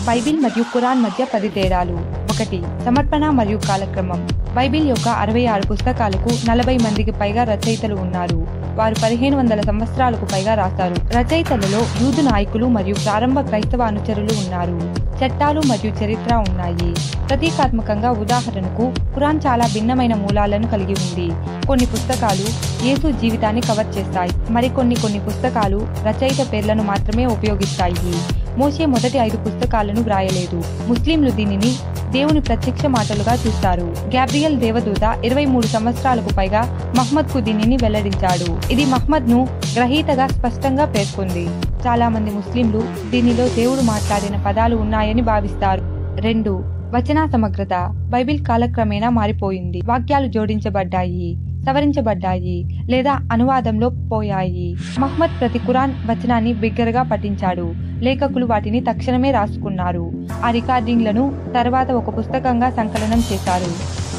Bible మరియు ఖురాన్ మధ్య 10 తేడాలు. 1. సమర్పణ మరియు కాలక్రమం. బైబిల్ యొక్క 66 పుస్తకాలకు 40 మందికి పైగా రచయితలు ఉన్నారు. వారు 1500 సంవత్సరాలకు పైగా రాశారు. రచయితలలో యూదు నాయకులు మరియు ప్రారంభ క్రైస్తవ అనుచరులు ఉన్నారు. చట్టాలు మరియు చరిత్ర ఉన్నాయి. ప్రతీకాత్మకంగా ఉదాహరణకు ఖురాన్ చాలా భిన్నమైన మూలాలను కలిగి ఉంది. కొన్ని పుస్తకాలు యేసు జీవితాన్ని కవర్ చేస్తాయి. మరికొన్ని పుస్తకాలు రచయిత పేర్లను మాత్రమే ఉపయోగిస్తాయి. మోషే మొదటి 5 పుస్తకాలను వ్రాయలేదు. ముస్లింలు దీనిని దేవుని ప్రత్యక్ష మాటలుగా చూస్తారు. గ్యాబ్రియల్ దేవదూత 23 సంవత్సరాలకు పైగా మహ్మద్ కు దీనిని వెల్లడించాడు. ఇది మహ్మద్ ను గ్రహీతగా స్పష్టంగా పేర్కొంది. చాలా మంది ముస్లింలు దీనిలో దేవుడు మాట్లాడిన పదాలు ఉన్నాయని భావిస్తారు. 2. వచన సమగ్రత. బైబిల్ కాలక్రమేణా మారిపోయింది. వాక్యాలు జోడించబడ్డాయి, సవరించబడ్డాయి లేదా అనువాదంలో పోయాయి. మహ్మద్ ప్రతి ఖురాన్ వచనాన్ని బిగ్గరగా పఠించాడు. లేఖకులు వాటిని తక్షణమే రాసుకున్నారు. ఆ రికార్డింగ్లను తర్వాత ఒక పుస్తకంగా సంకలనం చేశారు.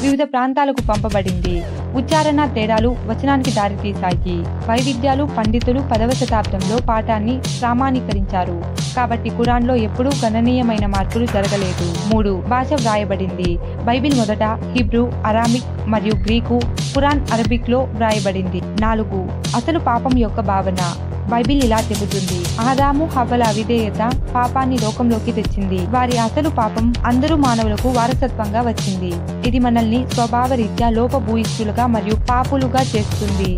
వివిధ ప్రాంతాలకు పంపబడింది. ఉచ్చారణ తేడాలు వచనానికి దారితీశాయి. వైవిధ్యాలు. పండితులు 10వ శతాబ్దంలో పాఠాన్ని ప్రామాణీకరించారు. కాబట్టి ఖురాన్లో ఎప్పుడూ గణనీయమైన మార్పులు జరగలేదు. 3. భాష వ్రాయబడింది. బైబిల్ మొదట హిబ్రూ, అరామిక్ మరియు గ్రీకు, ఖురాన్ అరబిక్ లో వ్రాయబడింది. 4. అసలు పాపం యొక్క భావన. బైబిల్ ఇలా చెబుతుంది: ఆదాము హవ్వల అవిధేయత పాపాన్ని లోకంలోకి తెచ్చింది. వారి అసలు పాపం అందరూ మానవులకు వారసత్వంగా వచ్చింది. ఇది మనల్ని స్వభావరీత్యా లోపభూయిష్ఠులుగా మరియు పాపులుగా చేస్తుంది.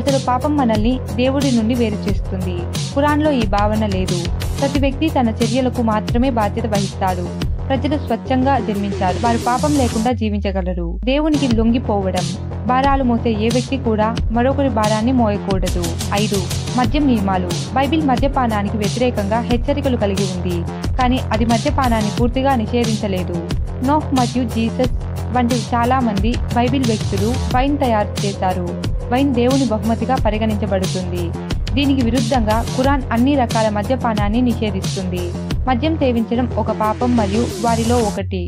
అసలు పాపం మనల్ని దేవుడి నుండి వేరు చేస్తుంది. ఖురాన్లో ఈ భావన లేదు. ప్రతి వ్యక్తి తన చర్యలకు మాత్రమే బాధ్యత వహిస్తాడు. ప్రజలు స్వచ్ఛంగా జన్మించారు. వారు పాపం లేకుండా జీవించగలరు. దేవునికి లొంగిపోవడం. భారాలు మోసే ఏ వ్యక్తి కూడా మరొకరి భారాన్ని మోయకూడదు. 5. మద్యం నియమాలు. బైబిల్ మద్యపానానికి వ్యతిరేకంగా హెచ్చరికలు కలిగి ఉంది, కానీ అది మద్యపానాన్ని పూర్తిగా నిషేధించలేదు. నోహ్ మరియు జీసస్ వంటి చాలా మంది బైబిల్ వ్యక్తులు వైన్ తయారు చేశారు. వైన్ దేవుని బహుమతిగా పరిగణించబడుతుంది. దీనికి విరుద్ధంగా ఖురాన్ అన్ని రకాల మద్యపానాన్ని నిషేధిస్తుంది. మద్యం సేవించడం ఒక పాపం మరియు వారిలో ఒకటి.